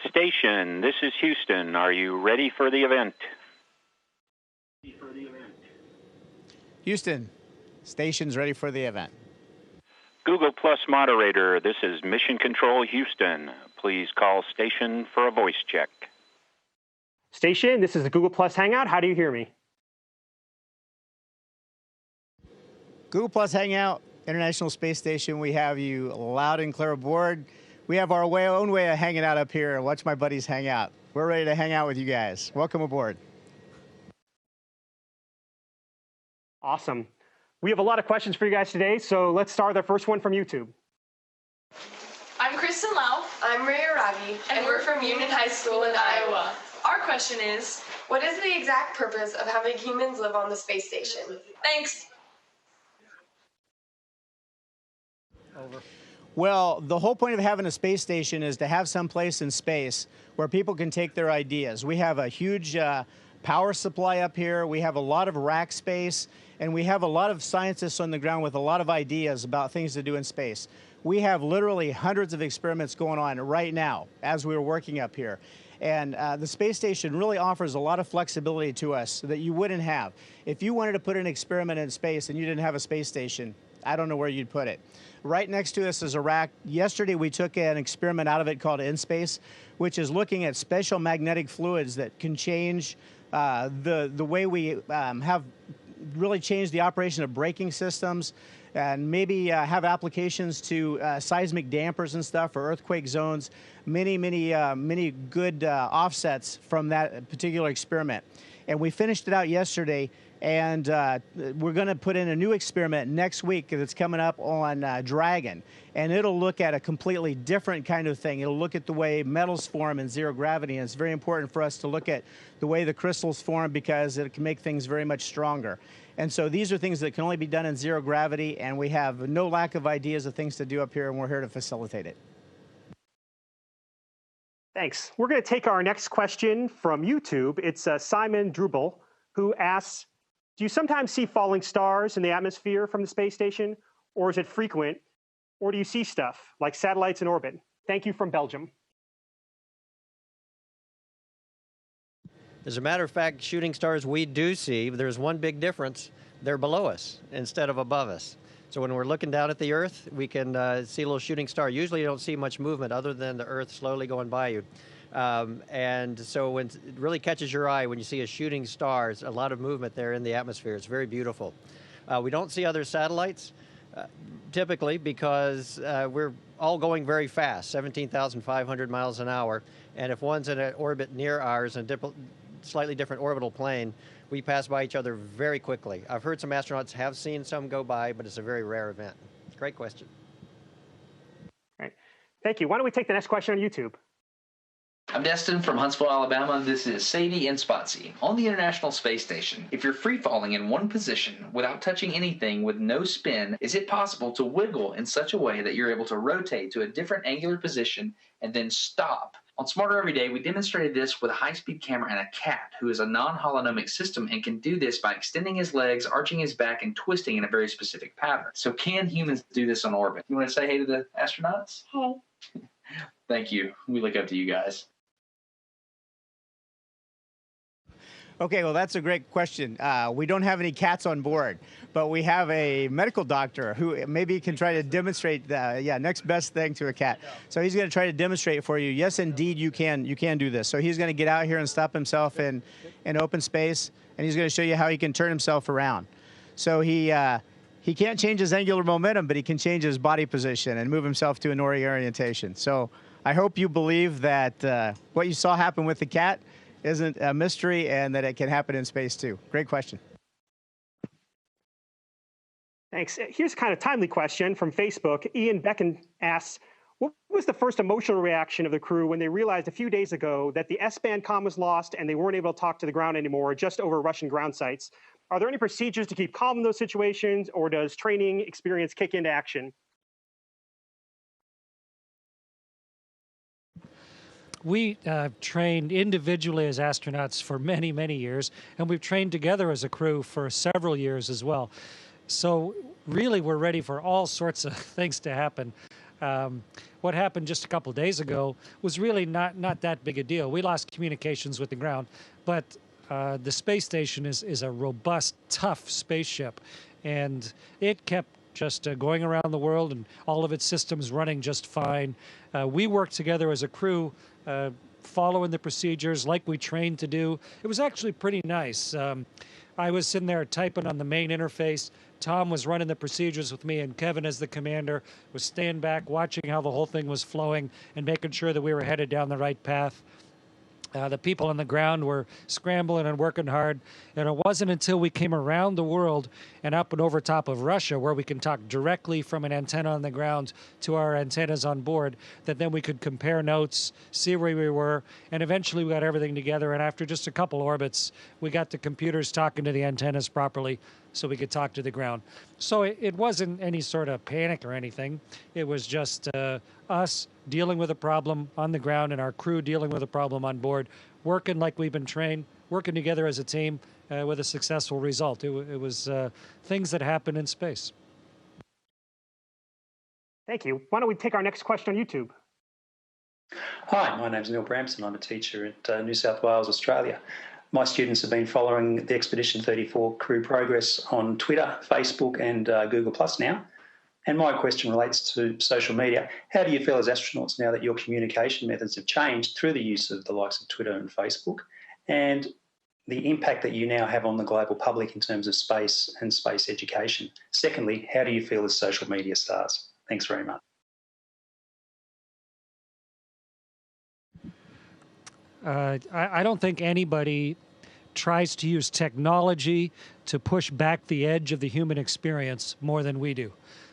Station, this is Houston. Are you ready for the event? Houston, station's ready for the event. Google Plus moderator, this is Mission Control Houston. Please call station for a voice check. Station, this is the Google Plus Hangout. How do you hear me? Google Plus Hangout, International Space Station. We have you loud and clear aboard. We have our own way of hanging out up here. Watch my buddies hang out. We're ready to hang out with you guys. Welcome aboard. Awesome. We have a lot of questions for you guys today, so let's start with our first one from YouTube. I'm Kristen Lau. I'm Maria Ravi. And we're from Union High School in Iowa. Our question is, what is the exact purpose of having humans live on the space station? Thanks. Over. Well, the whole point of having a space station is to have some place in space where people can take their ideas. We have a huge power supply up here. We have a lot of rack space, and we have a lot of scientists on the ground with a lot of ideas about things to do in space. We have literally hundreds of experiments going on right now as we're working up here. And the space station really offers a lot of flexibility to us that you wouldn't have. If you wanted to put an experiment in space and you didn't have a space station, I don't know where you'd put it. Right next to us is a rack. Yesterday we took an experiment out of it called InSpace, which is looking at special magnetic fluids that can change the way we have really changed the operation of braking systems, and maybe have applications to seismic dampers and stuff for earthquake zones. Many good offsets from that particular experiment. And we finished it out yesterday, and we're going to put in a new experiment next week that's coming up on Dragon. And it'll look at a completely different kind of thing. It'll look at the way metals form in zero gravity, and it's very important for us to look at the way the crystals form because it can make things very much stronger. And so these are things that can only be done in zero gravity, and we have no lack of ideas of things to do up here, and we're here to facilitate it. Thanks. We're going to take our next question from YouTube. It's Simon Drubel, who asks, do you sometimes see falling stars in the atmosphere from the space station, or is it frequent, or do you see stuff like satellites in orbit? Thank you, from Belgium. As a matter of fact, shooting stars we do see, there's one big difference. They're below us instead of above us. So when we're looking down at the Earth, we can see a little shooting star. Usually you don't see much movement other than the Earth slowly going by you. And so when it really catches your eye when you see a shooting star, there's a lot of movement there in the atmosphere. It's very beautiful. We don't see other satellites typically because we're all going very fast, 17,500 miles an hour. And if one's in an orbit near ours, in a slightly different orbital plane, we pass by each other very quickly. I've heard some astronauts have seen some go by, but it's a very rare event. Great question. All right. Thank you. Why don't we take the next question on YouTube? I'm Destin from Huntsville, Alabama. This is Sadie and Spotsy. On the International Space Station, if you're free-falling in one position without touching anything with no spin, is it possible to wiggle in such a way that you're able to rotate to a different angular position and then stop? On Smarter Every Day, we demonstrated this with a high-speed camera and a cat, who is a non-holonomic system and can do this by extending his legs, arching his back, and twisting in a very specific pattern. So can humans do this on orbit? You want to say hey to the astronauts? Hey. Thank you. We look up to you guys. Okay, well, that's a great question. We don't have any cats on board, but we have a medical doctor who maybe can try to demonstrate the next best thing to a cat. So he's going to try to demonstrate for you. Yes, indeed, you can do this. So he's going to get out here and stop himself in open space, and he's going to show you how he can turn himself around. So he can't change his angular momentum, but he can change his body position and move himself to an orientation. So I hope you believe that what you saw happen with the cat isn't a mystery and that it can happen in space too. Great question. Thanks. Here's a kind of timely question from Facebook. Ian Becken asks, what was the first emotional reaction of the crew when they realized a few days ago that the S-band comm was lost and they weren't able to talk to the ground anymore just over Russian ground sites? Are there any procedures to keep calm in those situations, or does training experience kick into action? We trained individually as astronauts for many, many years, and we've trained together as a crew for several years as well. So really, we're ready for all sorts of things to happen. What happened just a couple of days ago was really not that big a deal. We lost communications with the ground, but the space station is a robust, tough spaceship, and it kept just going around the world and all of its systems running just fine. We worked together as a crew, following the procedures like we trained to do. It was actually pretty nice. I was sitting there typing on the main interface. Tom was running the procedures with me, and Kevin, as the commander, was staying back, watching how the whole thing was flowing and making sure that we were headed down the right path. The people on the ground were scrambling and working hard, and it wasn't until we came around the world and up and over top of Russia, where we can talk directly from an antenna on the ground to our antennas on board, that then we could compare notes, see where we were, and eventually we got everything together, and after just a couple orbits, we got the computers talking to the antennas properly so we could talk to the ground. So it wasn't any sort of panic or anything. It was just us dealing with a problem on the ground and our crew dealing with a problem on board, working like we've been trained, working together as a team with a successful result. It was things that happen in space. Thank you. Why don't we take our next question on YouTube? Hi, my name's Neil Bramson. I'm a teacher at New South Wales, Australia. My students have been following the Expedition 34 crew progress on Twitter, Facebook and Google Plus now. And my question relates to social media. How do you feel as astronauts now that your communication methods have changed through the use of the likes of Twitter and Facebook, and the impact that you now have on the global public in terms of space and space education? Secondly, how do you feel as social media stars? Thanks very much. I don't think anybody tries to use technology to push back the edge of the human experience more than we do.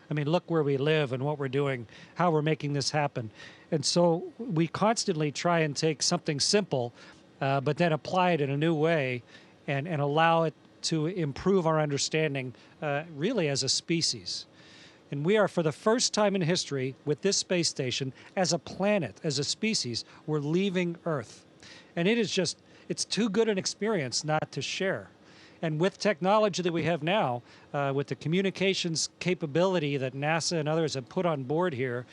I mean, look where we live and what we're doing, how we're making this happen. And so we constantly try and take something simple, but then apply it in a new way and allow it to improve our understanding really as a species. And we are, for the first time in history, with this space station, as a planet, as a species, we're leaving Earth. And it is just, it's too good an experience not to share. And with technology that we have now, with the communications capability that NASA and others have put on board here,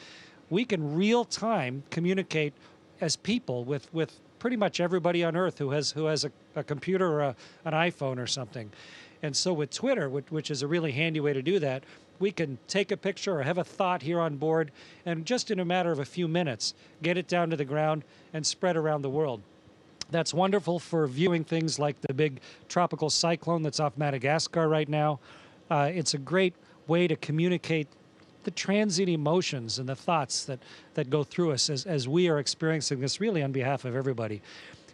we can real time communicate as people with pretty much everybody on Earth who has a computer or an iPhone or something. And so with Twitter, which is a really handy way to do that, we can take a picture or have a thought here on board and just in a matter of a few minutes, get it down to the ground and spread around the world. That's wonderful for viewing things like the big tropical cyclone that's off Madagascar right now. It's a great way to communicate the transient emotions and the thoughts that go through us as we are experiencing this really on behalf of everybody.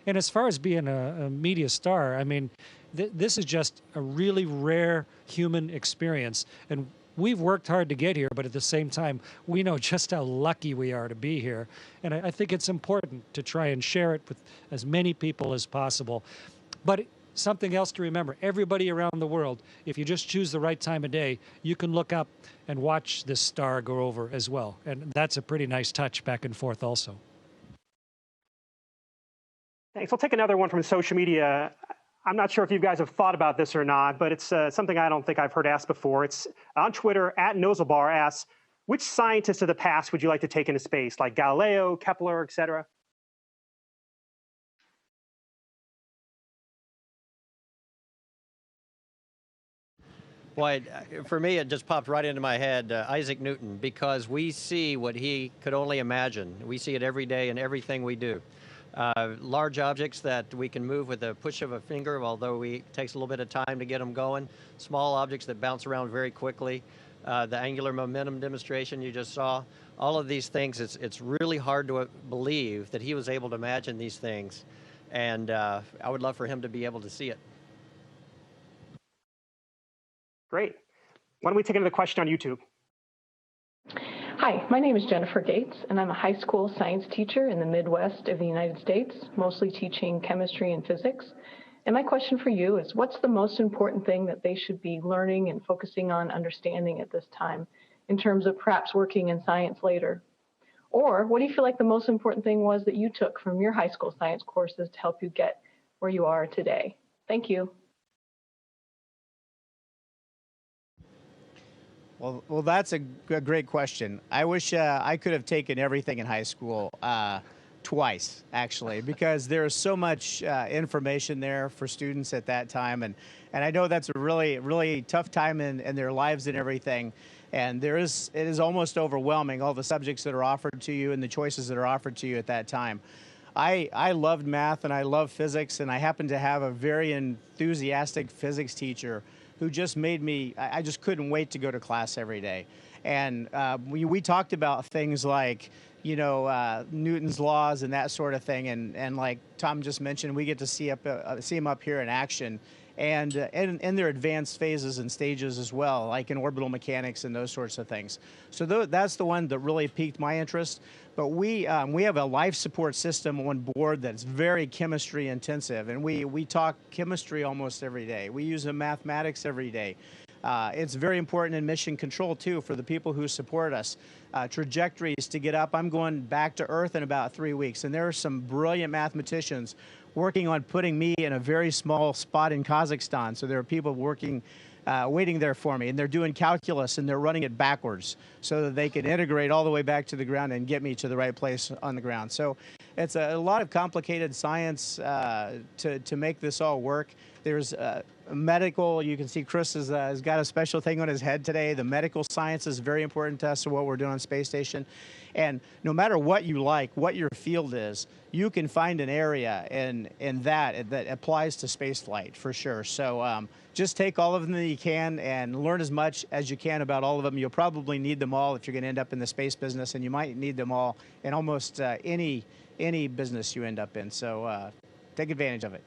And as far as being a media star, I mean, this is just a really rare human experience. And we've worked hard to get here, but at the same time, we know just how lucky we are to be here. And I think it's important to try and share it with as many people as possible. But something else to remember, everybody around the world, if you just choose the right time of day, you can look up and watch this star go over as well. And that's a pretty nice touch back and forth also. Thanks. I'll take another one from social media. I'm not sure if you guys have thought about this or not, but it's something I don't think I've heard asked before. It's on Twitter, @Nozelbar asks, which scientists of the past would you like to take into space, like Galileo, Kepler, et cetera? Boy, for me, it just popped right into my head, Isaac Newton, because we see what he could only imagine. We see it every day in everything we do. Large objects that we can move with a push of a finger, although it takes a little bit of time to get them going. Small objects that bounce around very quickly. The angular momentum demonstration you just saw. All of these things, it's really hard to believe that he was able to imagine these things. And I would love for him to be able to see it. Great. Why don't we take another question on YouTube? Hi, my name is Jennifer Gates, and I'm a high school science teacher in the Midwest of the United States, mostly teaching chemistry and physics. And my question for you is, what's the most important thing that they should be learning and focusing on understanding at this time in terms of perhaps working in science later? Or what do you feel like the most important thing was that you took from your high school science courses to help you get where you are today? Thank you. Well, that's a great question. I wish I could have taken everything in high school twice, actually, because there's so much information there for students at that time, and I know that's a really tough time in their lives and everything. And it is almost overwhelming, all the subjects that are offered to you and the choices that are offered to you at that time. I loved math and I love physics, and I happened to have a very enthusiastic physics teacher who just made me, I just couldn't wait to go to class every day. And we talked about things like, Newton's laws and that sort of thing. And like Tom just mentioned, we get to see him up here in action, and their advanced phases and stages as well, like in orbital mechanics and those sorts of things. So that's the one that really piqued my interest. But we have a life support system on board that's very chemistry intensive, and we talk chemistry almost every day. We use mathematics every day. It's very important in mission control, too, for the people who support us. Trajectories to get up. I'm going back to Earth in about 3 weeks, and there are some brilliant mathematicians working on putting me in a very small spot in Kazakhstan. So there are people working, waiting there for me, and they're doing calculus, and they're running it backwards so that they can integrate all the way back to the ground and get me to the right place on the ground. So it's a lot of complicated science to make this all work. There's medical, you can see Chris has got a special thing on his head today. The medical science is very important to us, to what we're doing on Space Station. And no matter what you like, what your field is, you can find an area in that applies to space flight for sure. So just take all of them that you can and learn as much as you can about all of them. You'll probably need them all if you're going to end up in the space business, and you might need them all in almost any business you end up in. So take advantage of it.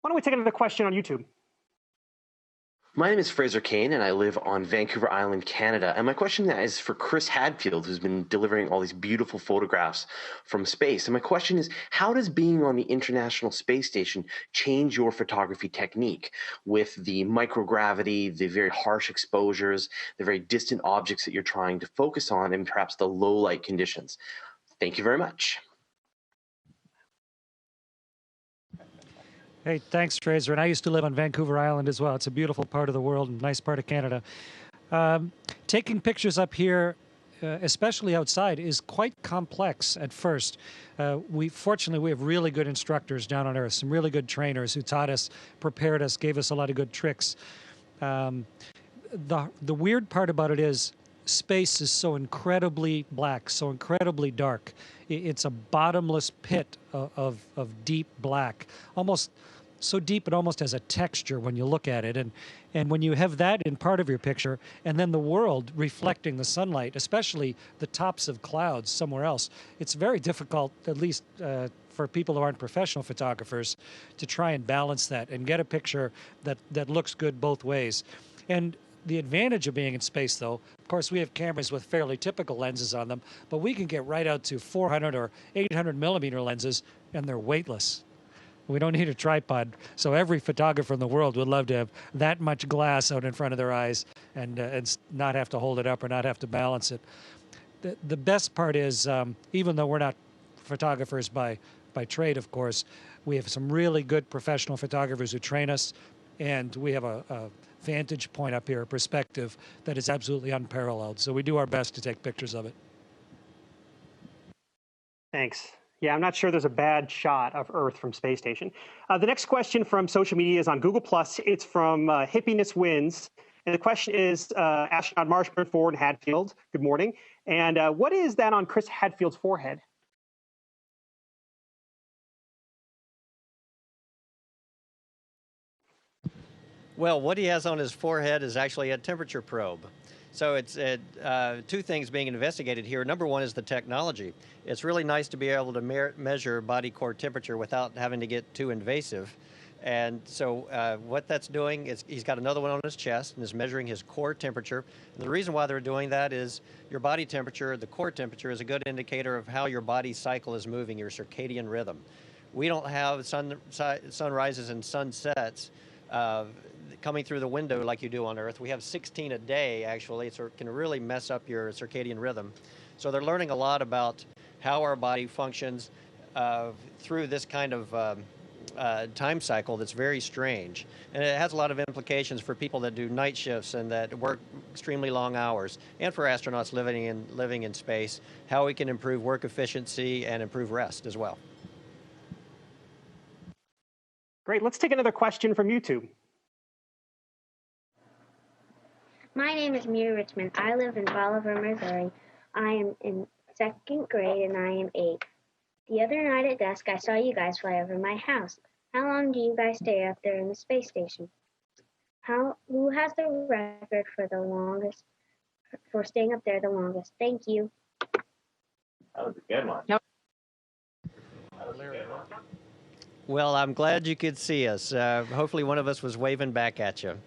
Why don't we take another question on YouTube? My name is Fraser Kane, and I live on Vancouver Island, Canada. And my question is for Chris Hadfield, who's been delivering all these beautiful photographs from space. And my question is, how does being on the International Space Station change your photography technique with the microgravity, the very harsh exposures, the very distant objects that you're trying to focus on, and perhaps the low light conditions? Thank you very much. Hey, thanks, Fraser. And I used to live on Vancouver Island as well. It's a beautiful part of the world and nice part of Canada. Taking pictures up here, especially outside, is quite complex at first. Fortunately, we have really good instructors down on Earth, some really good trainers who taught us, prepared us, gave us a lot of good tricks. The weird part about it is space is so incredibly black, so incredibly dark. It's a bottomless pit of deep black, almost so deep it almost has a texture when you look at it. And when you have that in part of your picture, and then the world reflecting the sunlight, especially the tops of clouds somewhere else, it's very difficult, at least for people who aren't professional photographers, to try and balance that and get a picture that looks good both ways. And the advantage of being in space, though, of course, we have cameras with fairly typical lenses on them, but we can get right out to 400 or 800 millimeter lenses, and they're weightless. We don't need a tripod. So every photographer in the world would love to have that much glass out in front of their eyes and not have to hold it up or not have to balance it. The best part is, even though we're not photographers by trade, of course, we have some really good professional photographers who train us, and we have a vantage point up here, a perspective that is absolutely unparalleled. So we do our best to take pictures of it. Thanks. Yeah, I'm not sure there's a bad shot of Earth from Space Station. The next question from social media is on Google+. It's from Hippiness Wins. And the question is, astronaut Marshburn, Ford, and Hadfield, good morning. And what is that on Chris Hadfield's forehead? Well, what he has on his forehead is actually a temperature probe. So it's two things being investigated here. Number one is the technology. It's really nice to be able to measure body core temperature without having to get too invasive. And so what that's doing is he's got another one on his chest and is measuring his core temperature. And the reason why they're doing that is your body temperature, the core temperature, is a good indicator of how your body cycle is moving, your circadian rhythm. We don't have sunrises and sunsets coming through the window like you do on Earth. We have 16 a day, actually, so it can really mess up your circadian rhythm. So they're learning a lot about how our body functions through this kind of time cycle that's very strange. And it has a lot of implications for people that do night shifts and that work extremely long hours, and for astronauts living in space, how we can improve work efficiency and improve rest as well. Great. Let's take another question from YouTube. My name is Mia Richmond. I live in Bolivar, Missouri. I am in 2nd grade and I am 8. The other night at dusk, I saw you guys fly over my house. How long do you guys stay up there in the space station? Who has the record for staying up there the longest? Thank you. That was a good one. Yep. Well, I'm glad you could see us. Hopefully one of us was waving back at you.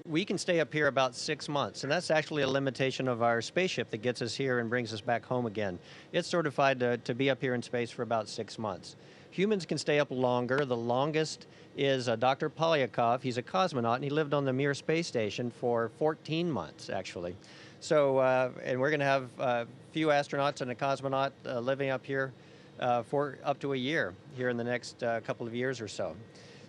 We can stay up here about 6 months, and that's actually a limitation of our spaceship that gets us here and brings us back home again. It's certified to be up here in space for about 6 months. Humans can stay up longer. The longest is Dr. Polyakov. He's a cosmonaut, and he lived on the Mir space station for 14 months, actually. So, and we're going to have a few astronauts and a cosmonaut living up here for up to a year here in the next couple of years or so.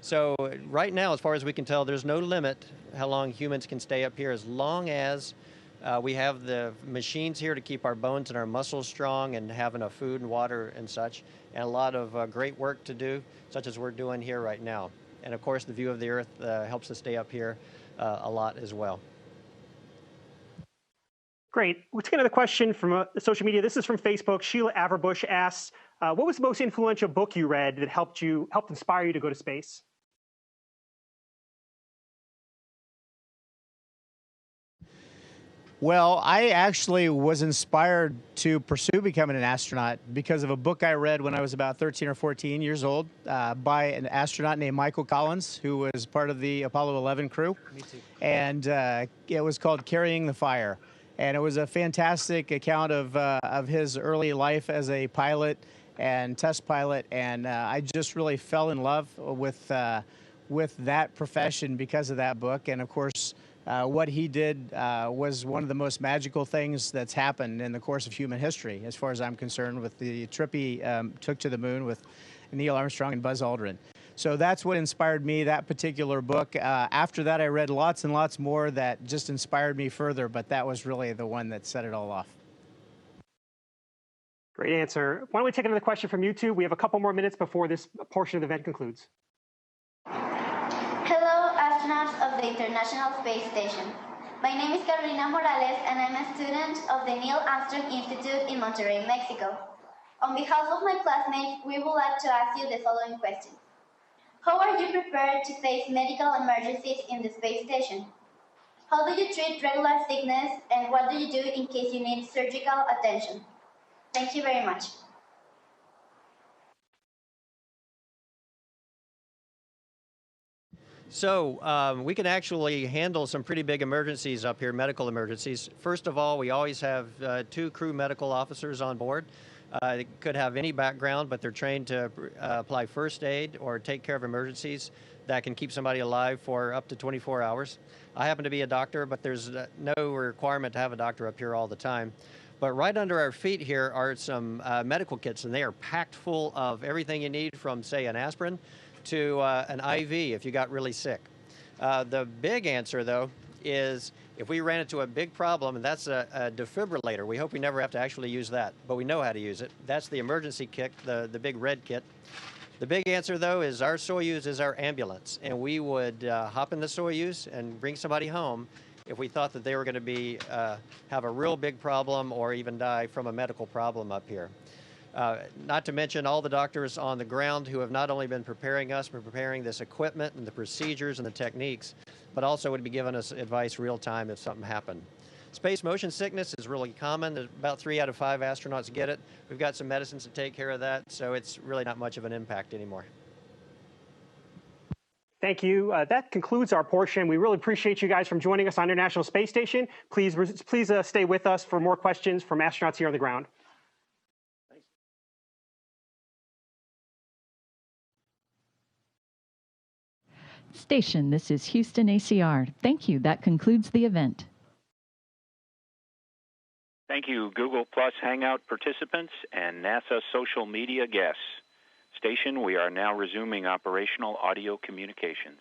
So right now, as far as we can tell, there's no limit how long humans can stay up here, as long as we have the machines here to keep our bones and our muscles strong and have enough food and water and such, and a lot of great work to do, such as we're doing here right now. And of course, the view of the Earth helps us stay up here a lot as well. Great. We'll take another question from social media. This is from Facebook. Sheila Averbush asks, what was the most influential book you read that helped inspire you to go to space? Well, I actually was inspired to pursue becoming an astronaut because of a book I read when I was about 13 or 14 years old by an astronaut named Michael Collins, who was part of the Apollo 11 crew. Me too. And it was called Carrying the Fire. And it was a fantastic account of his early life as a pilot and test pilot. And I just really fell in love with that profession because of that book. And of course, what he did was one of the most magical things that's happened in the course of human history, as far as I'm concerned, with the trip he took to the moon with Neil Armstrong and Buzz Aldrin. So that's what inspired me, that particular book. After that, I read lots and lots more that just inspired me further, but that was really the one that set it all off. Great answer. Why don't we take another question from YouTube? We have a couple more minutes before this portion of the event concludes. Hello, astronauts of the International Space Station. My name is Carolina Morales, and I'm a student of the Neil Armstrong Institute in Monterrey, Mexico. On behalf of my classmates, we would like to ask you the following question. How are you prepared to face medical emergencies in the space station? How do you treat regular sickness, and what do you do in case you need surgical attention? Thank you very much. So we can actually handle some pretty big emergencies up here, medical emergencies. First of all, we always have 2 crew medical officers on board. They could have any background, but they're trained to apply first aid or take care of emergencies that can keep somebody alive for up to 24 hours. I happen to be a doctor, but there's no requirement to have a doctor up here all the time. But right under our feet here are some medical kits, and they are packed full of everything you need, from, say, an aspirin to an IV if you got really sick. The big answer, though, is if we ran into a big problem, and that's a defibrillator. We hope we never have to actually use that, but we know how to use it. That's the emergency kit, the big red kit. The big answer, though, is our Soyuz is our ambulance, and we would hop in the Soyuz and bring somebody home if we thought that they were going to be have a real big problem or even die from a medical problem up here. Not to mention all the doctors on the ground who have not only been preparing us, but preparing this equipment and the procedures and the techniques, but also would be giving us advice real time if something happened. Space motion sickness is really common. About 3 out of 5 astronauts get it. We've got some medicines to take care of that, so it's really not much of an impact anymore. Thank you. That concludes our portion. We really appreciate you guys from joining us on International Space Station. Please stay with us for more questions from astronauts here on the ground. Station, this is Houston ACR. Thank you. That concludes the event. Thank you, Google Plus Hangout participants and NASA social media guests. Station, we are now resuming operational audio communications.